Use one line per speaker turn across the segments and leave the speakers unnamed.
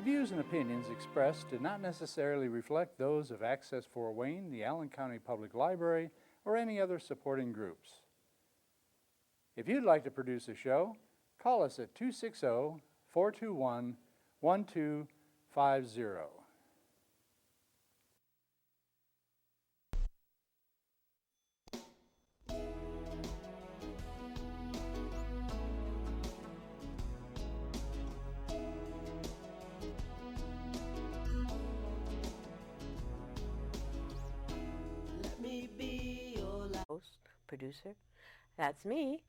views and opinions expressed do not necessarily reflect those of Access Fort Wayne, the Allen County Public Library, or any other supporting groups. If you'd like to produce a show, call us at 260-421-1250.
Producer. That's me,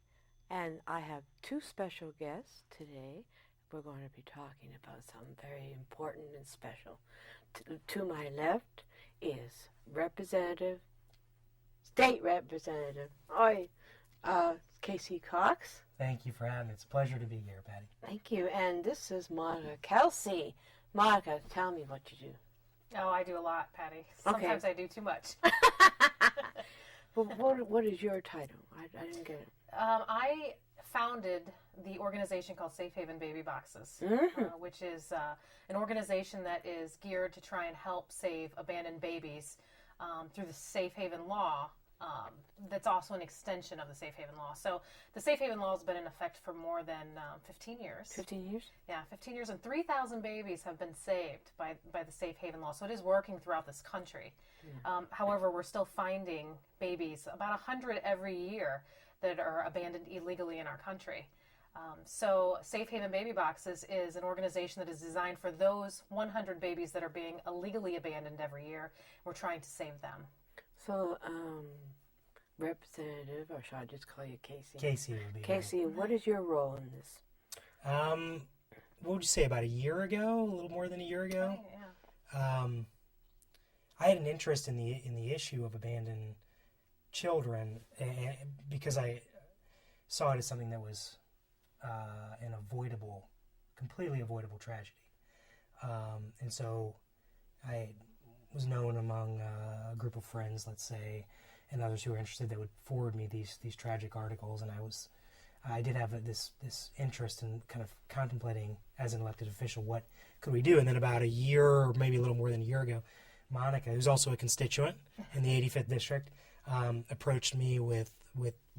and I have two special guests today. We're going to be talking about something very important and special. To my left is State Representative Kelsey Cox.
Thank you for having me. It's a pleasure to be here, Patty.
Thank you. And this is Monica Kelsey. Monica, tell me what you do.
Oh, I do a lot, Patty. Sometimes I do too much.
Well, what is your title? I didn't get it.
I founded the organization called Safe Haven Baby Boxes, which is an organization that is geared to try and help save abandoned babies through the Safe Haven law. That's also an extension of the Safe Haven law. So the Safe Haven law has been in effect for more than 15 years.
15 years?
Yeah, 15 years, and 3,000 babies have been saved by the Safe Haven law. So it is working throughout this country. However, we're still finding babies, about 100 every year, that are abandoned illegally in our country. So Safe Haven Baby Boxes is an organization that is designed for those 100 babies that are being illegally abandoned every year. We're trying to save them.
So, Representative, or should I just call you Kelsey?
Kelsey will be
Kelsey, what is your role in this?
What would you say, about a year ago? A little more than a year ago?
Right, yeah.
I had an interest in the issue of abandoned children because I saw it as something that was an completely avoidable tragedy. And so I was known among a group of friends, let's say, and others who were interested that would forward me these tragic articles, and I did have this interest in kind of contemplating as an elected official what could we do. And then about a year, or maybe a little more than a year ago, Monica, who's also a constituent in the 85th district, approached me with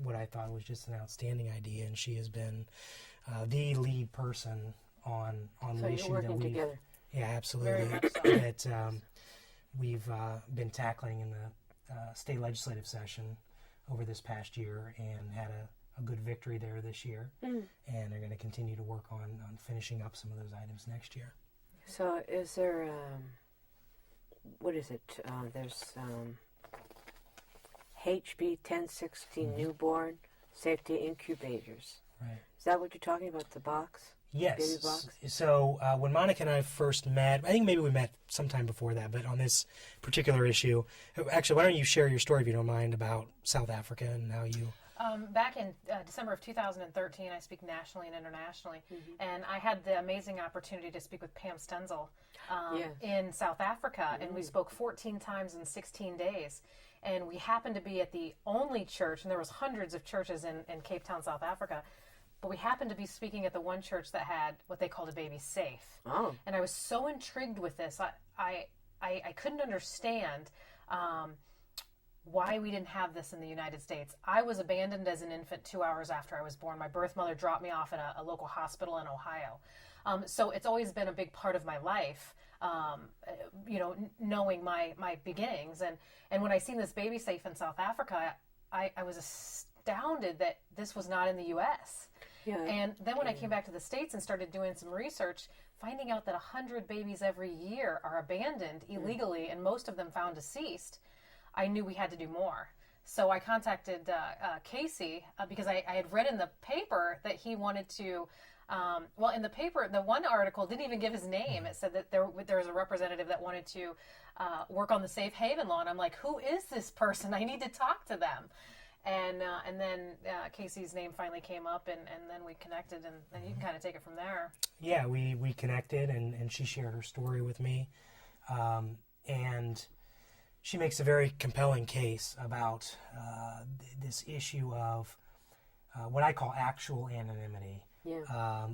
what I thought was just an outstanding idea, and she has been the lead person on the issue
that we together.
Yeah, absolutely.
Very much so.
That we've been tackling in the state legislative session over this past year, and had a good victory there this year, and are going to continue to work on finishing up some of those items next year.
So is there, what is it? There's HB 1016 newborn safety incubators.
Right.
Is that what you're talking about, the box?
Yes.
Baby box?
So when Monica and I first met, I think maybe we met sometime before that, but on this particular issue, actually, why don't you share your story, if you don't mind, about South Africa and how you...
Back in December of 2013, I speak nationally and internationally, and I had the amazing opportunity to speak with Pam Stenzel in South Africa, and we spoke 14 times in 16 days. And we happened to be at the only church, and there was hundreds of churches in Cape Town, South Africa, but we happened to be speaking at the one church that had what they called a baby safe.
Oh.
And I was so intrigued with this. I couldn't understand why we didn't have this in the United States. I was abandoned as an infant 2 hours after I was born. My birth mother dropped me off at a local hospital in Ohio. So it's always been a big part of my life, knowing my beginnings. And when I seen this baby safe in South Africa, I was astounded that this was not in the U.S.
Yeah.
And then when I came back to the States and started doing some research, finding out that 100 babies every year are abandoned illegally, and most of them found deceased, I knew we had to do more. So I contacted Kelsey because I had read in the paper that he wanted to, in the paper, the one article didn't even give his name. It said that there was a representative that wanted to work on the Safe Haven law. And I'm like, who is this person? I need to talk to them. And then Kelsey's name finally came up, and then we connected, and you can kind of take it from there.
Yeah, we connected, and she shared her story with me. And she makes a very compelling case about this issue of what I call actual anonymity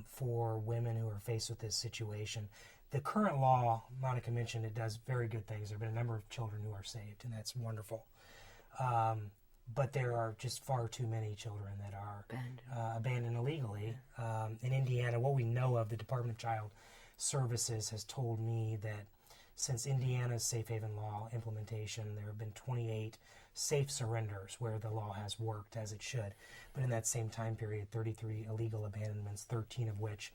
for women who are faced with this situation. the current law, Monica mentioned, it does very good things. There have been a number of children who are saved, and that's wonderful. But there are just far too many children that are abandoned illegally. In Indiana, what we know of, the Department of Child Services has told me that since Indiana's safe haven law implementation, there have been 28 safe surrenders where the law has worked as it should. But in that same time period, 33 illegal abandonments, 13 of which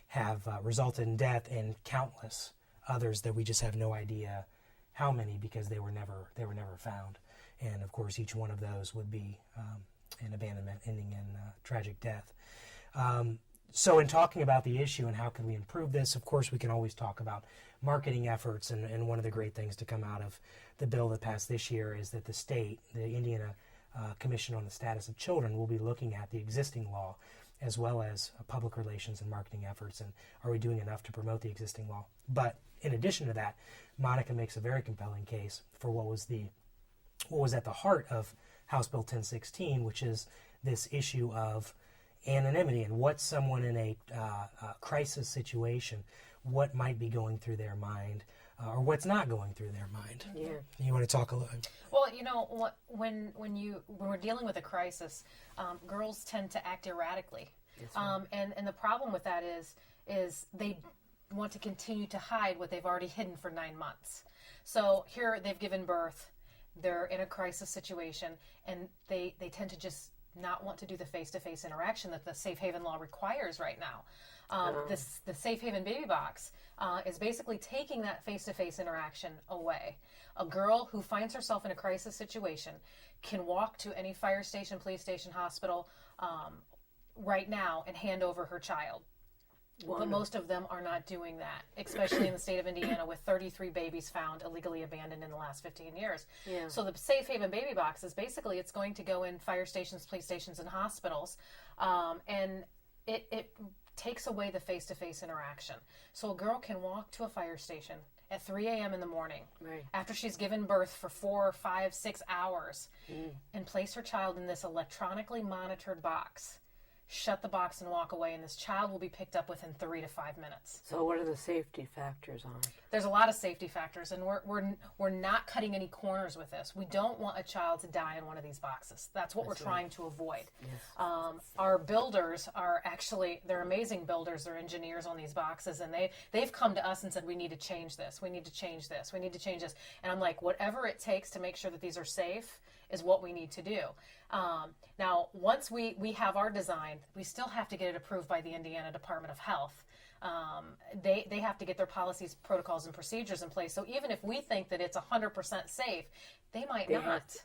have resulted in death, and countless others that we just have no idea how many, because they were never found. And of course, each one of those would be an abandonment ending in tragic death. So in talking about the issue and how can we improve this, of course, we can always talk about marketing efforts. And one of the great things to come out of the bill that passed this year is that the state, the Indiana Commission on the Status of Children, will be looking at the existing law as well as public relations and marketing efforts. And are we doing enough to promote the existing law? But in addition to that, Monica makes a very compelling case for what was at the heart of House Bill 1016, which is this issue of anonymity and what someone in a crisis situation, what might be going through their mind or what's not going through their mind.
Yeah.
You want to talk a little?
Well, you know, when we're dealing with a crisis, girls tend to act erratically, right. And the problem with that is they want to continue to hide what they've already hidden for 9 months. So here they've given birth, they're in a crisis situation, and they tend to just not want to do the face-to-face interaction that the safe haven law requires right now. The safe haven baby box is basically taking that face-to-face interaction away. A girl who finds herself in a crisis situation can walk to any fire station, police station, hospital right now and hand over her child. But most of them are not doing that, especially in the state of Indiana, with 33 babies found illegally abandoned in the last 15 years. Yeah. So the Safe Haven Baby Box is basically, it's going to go in fire stations, police stations, and hospitals, and it takes away the face-to-face interaction. So a girl can walk to a fire station at 3 a.m. in the morning, right, after she's given birth for 4, 5, 6 hours, and place her child in this electronically monitored box, shut the box and walk away, and this child will be picked up within 3 to 5 minutes.
So what are the safety factors on it?
There's a lot of safety factors, and we're not cutting any corners with this. We don't want a child to die in one of these boxes. That's what we're trying to avoid. Yes. Our builders are actually, they're amazing builders. They're engineers on these boxes, and they've come to us and said, we need to change this. We need to change this. We need to change this. And I'm like, whatever it takes to make sure that these are safe is what we need to do. Now, once we have our design, we still have to get it approved by the Indiana Department of Health. They have to get their policies, protocols, and procedures in place. So even if we think that it's 100% safe, they might not.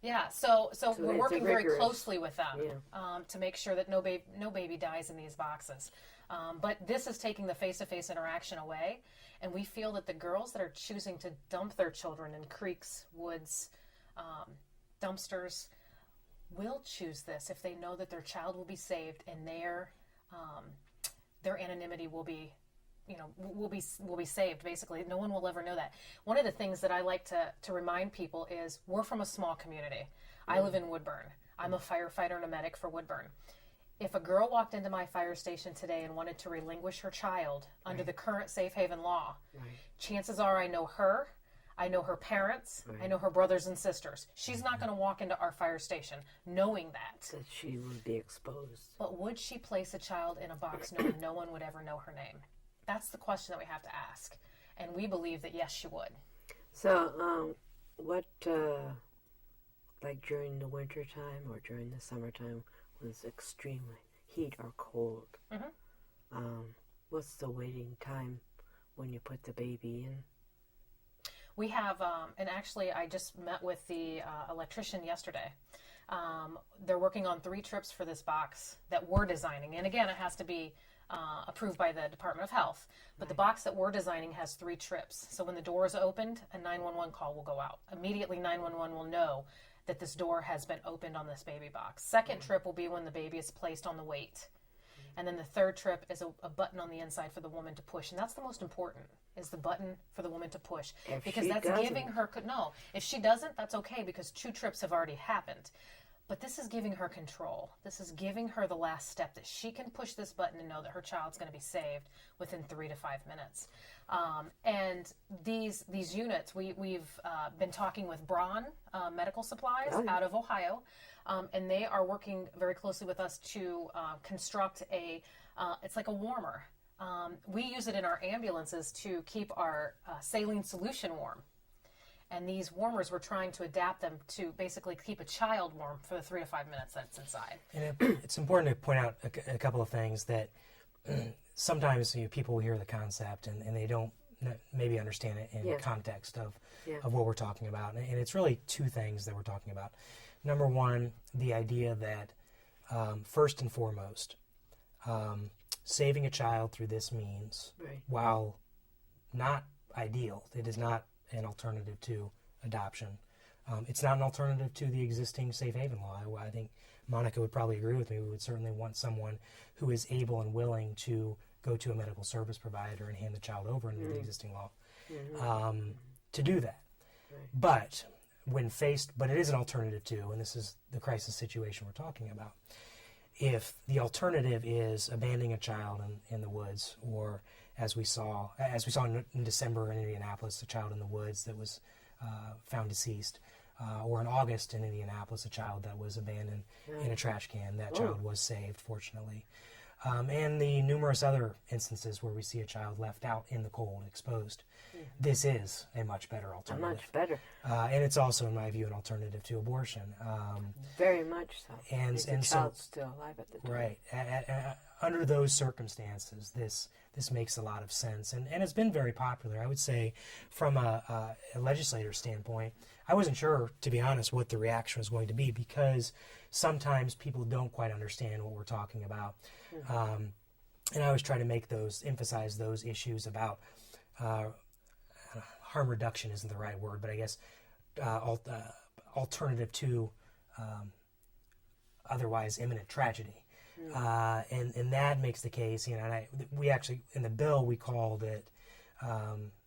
Yeah. So we're working very closely with them to make sure that no baby dies in these boxes. But this is taking the face-to-face interaction away, and we feel that the girls that are choosing to dump their children in creeks, woods, dumpsters will choose this if they know that their child will be saved and their anonymity will be saved. Basically, no one will ever know that. One of the things that I like to remind people is we're from a small community. I live in Woodburn. I'm a firefighter and a medic for Woodburn. If a girl walked into my fire station today and wanted to relinquish her child under the current safe haven law, chances are I know her. I know her parents. I know her brothers and sisters. She's not going to walk into our fire station knowing that
she would be exposed.
But would she place a child in a box knowing no one would ever know her name? That's the question that we have to ask. And we believe that yes, she would.
So, what, like during the winter time or during the summertime when it's extreme heat or cold, what's the waiting time when you put the baby in?
We have, and actually I just met with the electrician yesterday. They're working on 3 trips for this box that we're designing. And again, it has to be approved by the Department of Health. But the box that we're designing has 3 trips. So when the door is opened, a 911 call will go out. Immediately 911 will know that this door has been opened on this baby box. Second trip will be when the baby is placed on the weight. And then the 3rd trip is a button on the inside for the woman to push. And that's the most important, is the button for the woman to push. Because that's giving her, no, if she doesn't, that's okay because 2 trips have already happened. But this is giving her control. This is giving her the last step that she can push this button and know that her child's going to be saved within 3 to 5 minutes. And these units, we've been talking with Braun Medical Supplies out of Ohio, and they are working very closely with us to construct it's like a warmer. We use it in our ambulances to keep our saline solution warm. And these warmers, we're trying to adapt them to basically keep a child warm for the 3 to 5 minutes that's inside.
And it's important to point out a couple of things that sometimes people hear the concept and they don't maybe understand it in the context of what we're talking about. And it's really two things that we're talking about. Number one, the idea that first and foremost, saving a child through this means, while not ideal, it is not an alternative to adoption. It's not an alternative to the existing safe haven law. I think Monica would probably agree with me. We would certainly want someone who is able and willing to go to a medical service provider and hand the child over under the existing law to do that. But it is an alternative to, and this is the crisis situation we're talking about. If the alternative is abandoning a child in the woods, or as we saw in December in Indianapolis, a child in the woods that was found deceased, or in August in Indianapolis, a child that was abandoned in a trash can. That child was saved, fortunately. And the numerous other instances where we see a child left out in the cold, exposed. This is a much better alternative.
Much better.
And it's also, in my view, an alternative to abortion.
Very much so.
And
the child's still alive at the time.
Right. Under those circumstances, this makes a lot of sense. And it's been very popular. I would say from a legislator's standpoint, I wasn't sure, to be honest, what the reaction was going to be, because sometimes people don't quite understand what we're talking about. And I always try to emphasize those issues about harm reduction isn't the right word, but I guess alternative to otherwise imminent tragedy. And that makes the case, and we actually, in the bill, we called it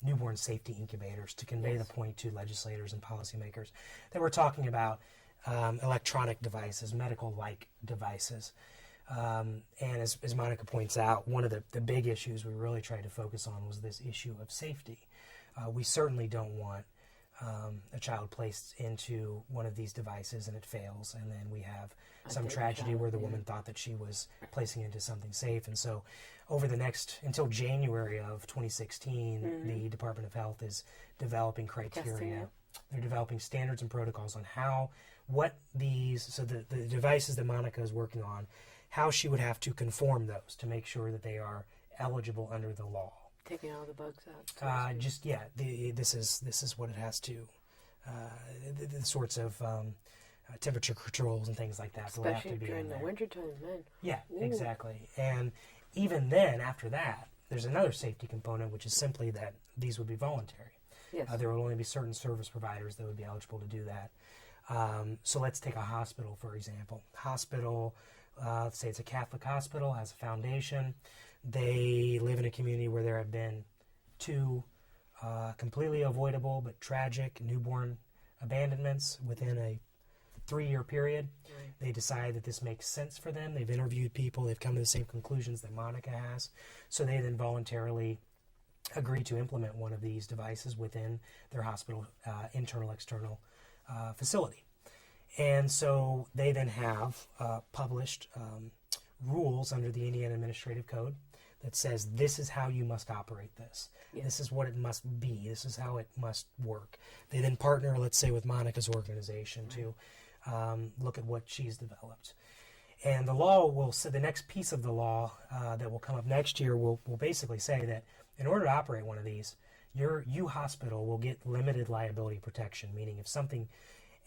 newborn safety incubators to convey the point to legislators and policymakers that we're talking about electronic devices, medical-like devices. And as Monica points out, one of the big issues we really tried to focus on was this issue of safety. We certainly don't want a child placed into one of these devices and it fails, and then we have some tragedy where the woman thought that she was placing into something safe. And so until January of 2016, the Department of Health is developing criteria. They're developing standards and protocols on the devices that Monica is working on, how she would have to conform those to make sure that they are eligible under the law.
Taking all the bugs out.
This is what it has to. The sorts of temperature controls and things like that.
Especially during the wintertime, man.
Yeah, exactly. And even then, after that, there's another safety component, which is simply that these would be voluntary.
Yes.
There will only be certain service providers that would be eligible to do that. So let's take a hospital, for example. Hospital, let's say it's a Catholic hospital, has a foundation. They live in a community where there have been 2 completely avoidable but tragic newborn abandonments within a 3-year period. Right. They decide that this makes sense for them. They've interviewed people. They've come to the same conclusions that Monica has. So they then voluntarily agree to implement one of these devices within their hospital internal-external facility. And so they then have published rules under the Indiana Administrative Code that says this is how you must operate this. Yes. This is what it must be. This is how it must work. They then partner, let's say, with Monica's organization to look at what she's developed. And the law will say, the next piece of the law that will come up next year will basically say that in order to operate one of these, you hospital will get limited liability protection, meaning if something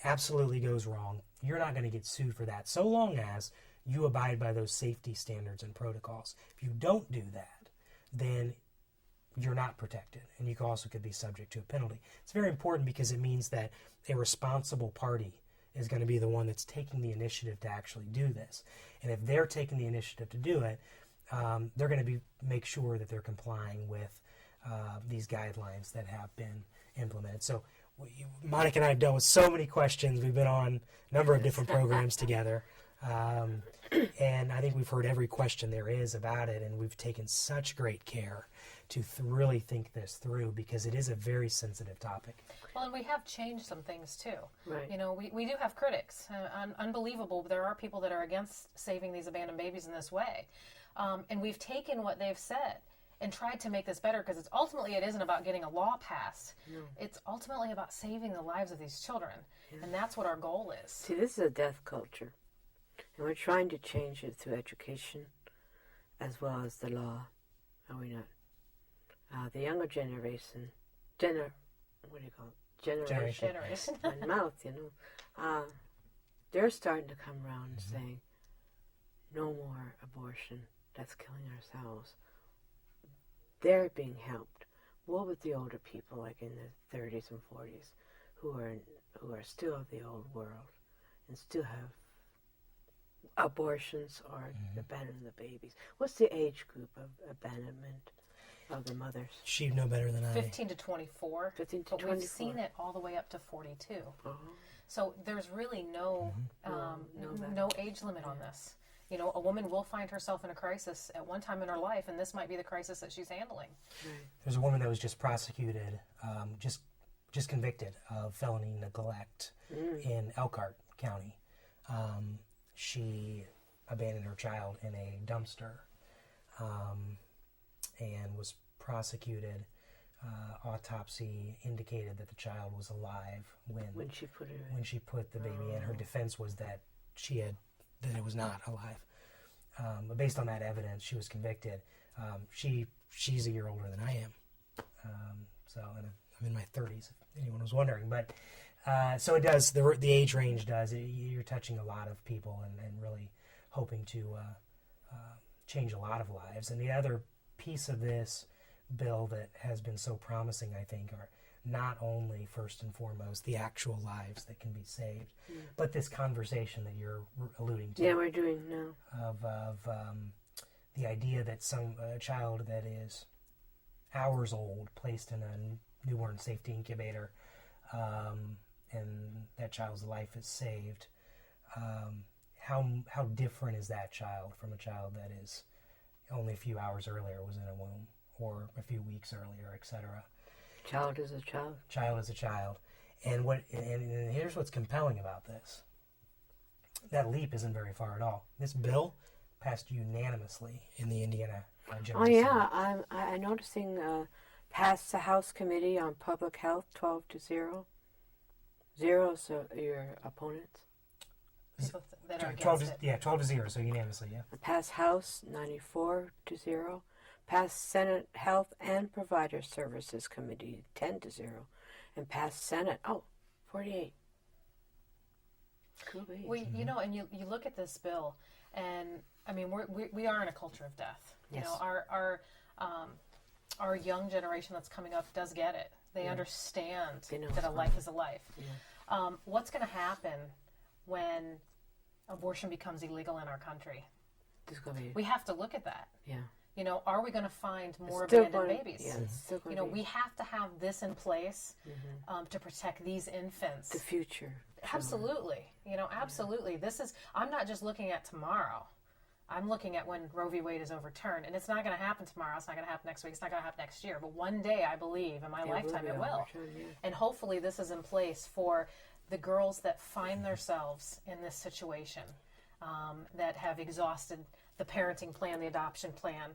absolutely goes wrong, you're not going to get sued for that, so long as you abide by those safety standards and protocols. If you don't do that, then you're not protected, and you also could be subject to a penalty. It's very important because it means that a responsible party is going to be the one that's taking the initiative to actually do this. And if they're taking the initiative to do it, they're going to make sure that they're complying with these guidelines that have been implemented. So Monica and I have dealt with so many questions. We've been on a number of different programs together. And I think we've heard every question there is about it, and we've taken such great care to really think this through because it is a very sensitive topic.
Well, and we have changed some things too.
Right.
You know, we do have critics. Unbelievable. There are people that are against saving these abandoned babies in this way. And we've taken what they've said and tried to make this better because it's ultimately it isn't about getting a law passed.
No.
It's ultimately about saving the lives of these children.
Yeah.
And that's what our goal is.
See, this is a death culture. And we're trying to change it through education as well as the law. Are we not? The younger generation, what do you call it? Generation. My mouth, you know. They're starting to come around and saying, no more abortion. That's killing ourselves. They're being helped. What with the older people, like in the 30s and 40s, who are still of the old world and still have abortions or abandon the babies? What's the age group of abandonment of the mothers?
She'd know better than I.
15 to 24.
15 to
but
24.
we've seen it all the way up to 42.
Oh.
So there's really no age limit on this. You know, a woman will find herself in a crisis at one time in her life, and this might be the crisis that she's handling.
Right.
There's a woman that was just prosecuted, just convicted of felony neglect in Elkhart County. She abandoned her child in a dumpster and was prosecuted. Autopsy indicated that the child was alive when
she put her
when she put the baby in. Her defense was that that it was not alive. But based on that evidence, she was convicted. She's a year older than I am. And I'm in my 30s, if anyone was wondering. But so it does, the age range does. You're touching a lot of people and really hoping to change a lot of lives. And the other piece of this bill that has been so promising, I think, are not only, first and foremost, the actual lives that can be saved, but this conversation that you're alluding to.
Yeah, we're doing now.
Of the idea that a child that is hours old, placed in a newborn safety incubator, and that child's life is saved. How different is that child from a child that is only a few hours earlier was in a womb, or a few weeks earlier, etc.
Child is a child.
Child is a child. And here's what's compelling about this. That leap isn't very far at all. This bill passed unanimously in the Indiana General Assembly.
I'm noticing passed the House Committee on Public Health 12-0. 0 so your opponents.
People that are
12
against it.
Yeah, 12-0, so unanimously, yeah.
Passed House 94-0. Passed Senate Health and Provider Services Committee 10-0. And passed Senate, 48. Cool beans.
You know, and you look at this bill, and I mean, we are in a culture of death.
Yes.
You know, our young generation that's coming up does get it. They understand that a life is a life.
Yeah.
What's going to happen when abortion becomes illegal in our country? We have to look at that.
Yeah.
You know, are we going to find more
It's still
abandoned
going-
babies?
Yeah, it's still going
You know,
to
we have to have this in place to protect these infants.
the future.
Absolutely. You know, absolutely. I'm not just looking at tomorrow. I'm looking at when Roe v. Wade is overturned. And it's not going to happen tomorrow. It's not going to happen next week. It's not going to happen next year. But one day, I believe, in my lifetime, it will. And hopefully this is in place for the girls that find themselves in this situation, that have exhausted the parenting plan, the adoption plan,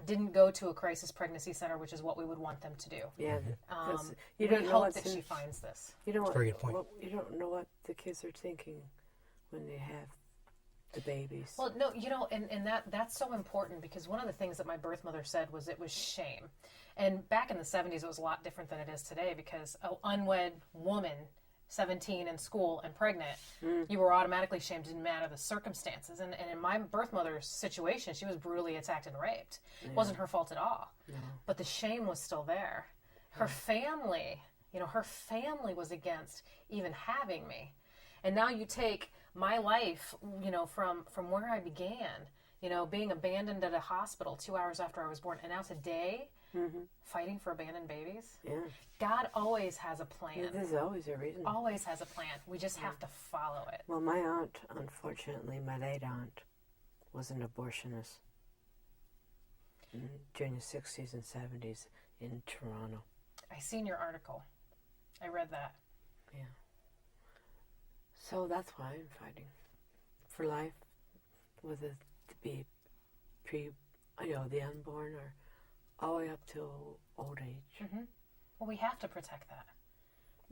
didn't go to a crisis pregnancy center, which is what we would want them to do.
Yeah.
We
don't know
hope
what's
that
in-
she finds this.
You know what?
Very good point.
You don't know what the kids are thinking when they have the babies.
Well, no, you know, and that's so important because one of the things that my birth mother said was it was shame. And back in the 70s, it was a lot different than it is today because an unwed woman, 17 in school and pregnant, you were automatically shamed. It didn't matter the circumstances. And in my birth mother's situation, she was brutally attacked and raped. It wasn't her fault at all.
No.
But the shame was still there. Her family, you know, her family was against even having me. And now you take my life, you know, from where I began, You know, being abandoned at a hospital 2 hours after I was born, and now today, fighting for abandoned babies.
Yeah.
God always has a plan.
Yeah, there's always a reason.
Always has a plan. We just have to follow it.
Well, my aunt, unfortunately, my late aunt, was an abortionist during the 60s and 70s in Toronto.
I seen your article. I read that.
Yeah. So that's why I'm fighting for life, whether it be the unborn or all the way up to old age.
Well, we have to protect that.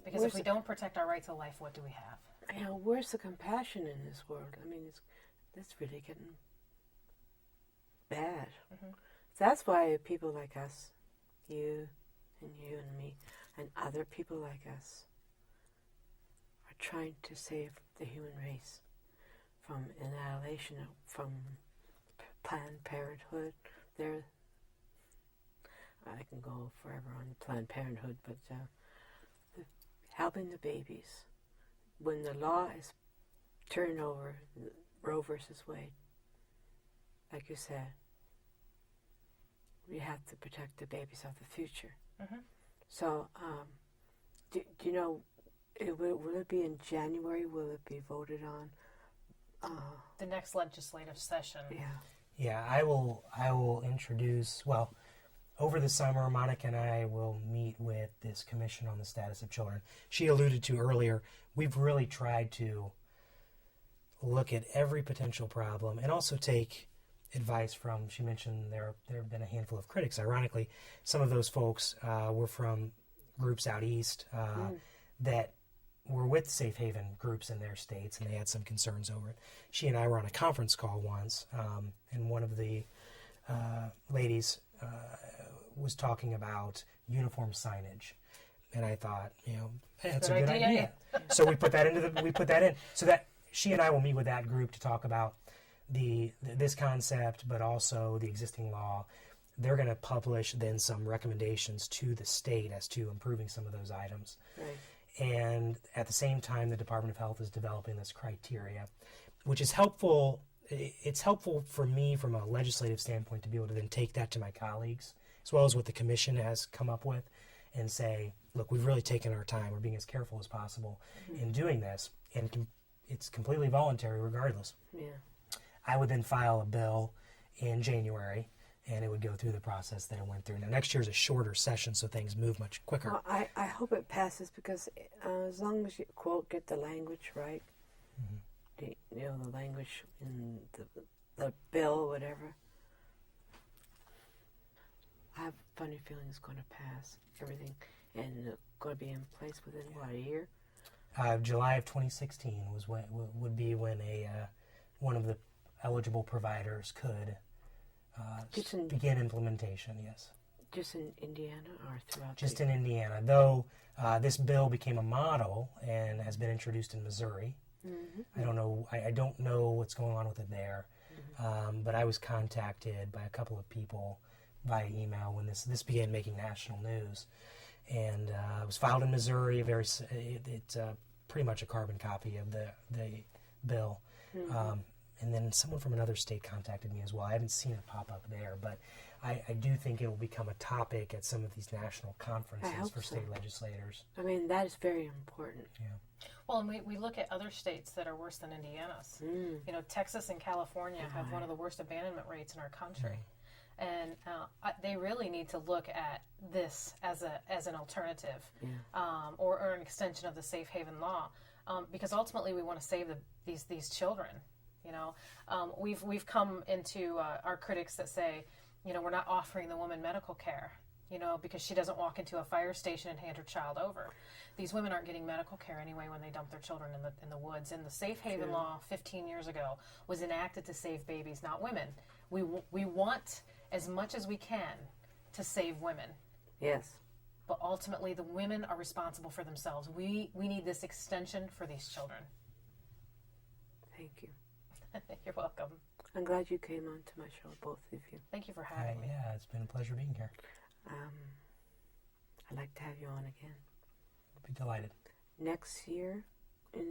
Because if we don't protect our right to life, what do we have?
You know, where's the compassion in this world? I mean, that's really getting bad. That's why people like us, you and me, and other people like us, are trying to save the human race from annihilation, from Planned Parenthood. I can go forever on Planned Parenthood, but helping the babies. When the law is turned over, Roe versus Wade, like you said, we have to protect the babies of the future. So, do you know, will it be in January? Will it be voted on?
The next legislative session.
Yeah.
Yeah, I will introduce, well, over the summer, Monica and I will meet with this Commission on the Status of Children. She alluded to earlier, we've really tried to look at every potential problem and also take advice from, she mentioned there have been a handful of critics. Ironically, some of those folks were from groups out east that were with safe haven groups in their states, and they had some concerns over it. She and I were on a conference call once, and one of the ladies was talking about uniform signage, and I thought, hey, that's a good idea. So we put that in so that she and I will meet with that group to talk about this concept, but also the existing law. They're going to publish then some recommendations to the state as to improving some of those items.
Right.
And at the same time, the Department of Health is developing this criteria, which is helpful. It's helpful for me from a legislative standpoint to be able to then take that to my colleagues, as well as what the commission has come up with, and say, look, we've really taken our time. We're being as careful as possible in doing this, and it's completely voluntary regardless.
Yeah.
I would then file a bill in January, and it would go through the process that it went through. Now, next year's a shorter session, so things move much quicker.
Well, I hope it passes because as long as you, quote, get the language right, the language in the bill, whatever, I have a funny feeling it's going to pass everything, and it's going to be in place within, what, a year?
July of 2016 was when would be when one of the eligible providers could begin implementation. Yes.
Just in Indiana or throughout?
Just in Indiana, though this bill became a model and has been introduced in Missouri. I don't know. I don't know what's going on with it there, but I was contacted by a couple of people via email when this began making national news, and it was filed in Missouri. It's pretty much a carbon copy of the bill. And then someone from another state contacted me as well. I haven't seen it pop up there, but I do think it will become a topic at some of these national conferences for state legislators.
I mean, that is very important.
Yeah.
Well, and we look at other states that are worse than Indiana's. You know, Texas and California have one of the worst abandonment rates in our country. And they really need to look at this as an alternative or an extension of the safe haven law, because ultimately we want to save these children. You know, we've come into our critics that say, you know, we're not offering the woman medical care, you know, because she doesn't walk into a fire station and hand her child over. These women aren't getting medical care anyway when they dump their children in the woods. And the safe haven law 15 years ago was enacted to save babies, not women. We want as much as we can to save women.
Yes.
But ultimately, the women are responsible for themselves. We need this extension for these children.
Thank you.
You're welcome.
I'm glad you came on to my show, both of you.
Thank you for having me.
Yeah, it's been a pleasure being here.
I'd like to have you on again.
I'll be delighted.
Next year,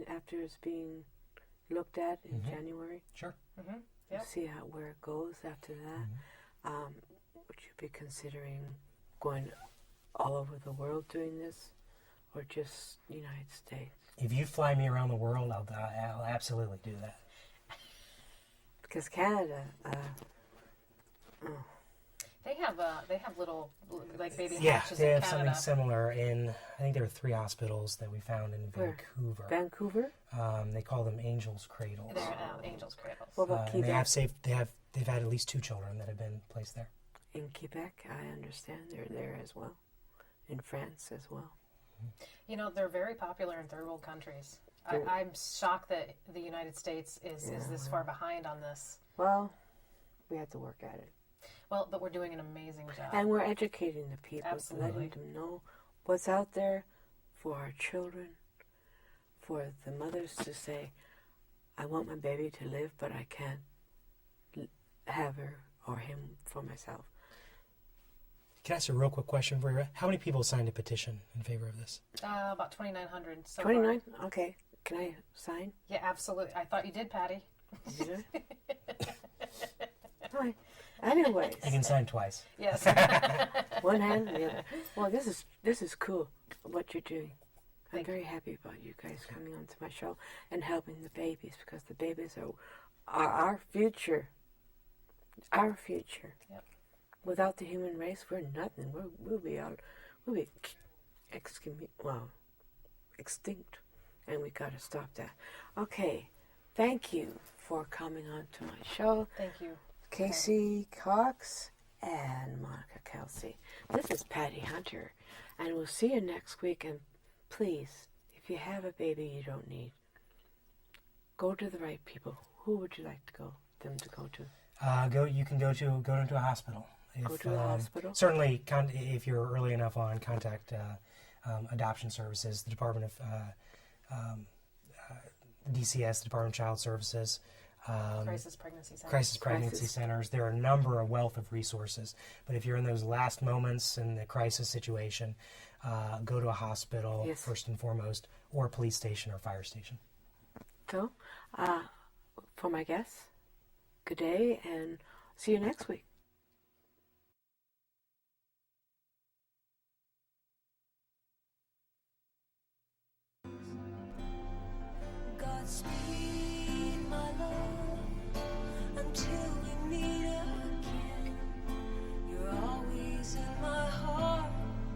after it's being looked at in January.
Sure.
Yep.
See where it goes after that. Would you be considering going all over the world doing this, or just United States?
If you fly me around the world, I'll absolutely do that.
Because Canada,
they have little like baby
Yeah,
hatches
they
in
have
Canada.
something similar in, I think there are 3 hospitals that we found in
Where?
Vancouver.
Vancouver?
They call them Angels Cradles.
They're Angels Cradles.
What about
And
Quebec?
they've had at least 2 children that have been placed there.
In Quebec, I understand they're there as well. In France as well.
You know, they're very popular in third world countries.
They're-
I'm shocked that the United States is this far behind on this.
Well, we have to work at it.
Well, but we're doing an amazing job.
And we're educating the people,
Absolutely.
letting them know what's out there for our children, for the mothers to say, I want my baby to live, but I can't have her or him for myself.
Can I ask a real quick question for you? How many people signed a petition in favor of this?
About 2,900 so
29? Okay. Can I sign?
Yeah, absolutely. I thought you did, Patty.
Did I? Hi. Anyways,
You can sign twice.
Yes.
one hand and the other. Well, this is cool what you're doing. I'm
Thank
very happy about you guys coming onto my show and helping the babies, because the babies are our future. Our future.
Yep.
Without the human race, we're nothing. We'll be extinct, and we got to stop that. Okay, thank you for coming on to my show,
Thank you.
Casey Cox and Monica Kelsey. This is Patty Hunter, and we'll see you next week. And please, if you have a baby you don't need, go to the right people. Who would you like them to go to?
You can go into a hospital.
Go to a hospital?
Certainly, if you're early enough on, contact adoption services, the Department of DCS, the Department of Child Services.
Crisis pregnancy center.
Crisis pregnancy centers. There are a wealth of resources. But if you're in those last moments in the crisis situation, go to a hospital
Yes.
first and foremost, or a police station or fire station.
So, for my guests, good day, and see you next week.
Godspeed, my love, until we meet again. You're always in my heart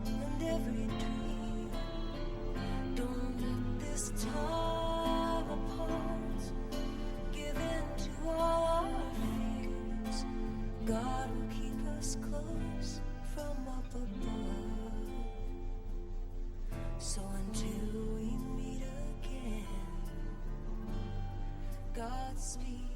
and every dream. Don't let this time apart give in to all our fears. God will keep us close from up above. So until we meet again, Godspeed.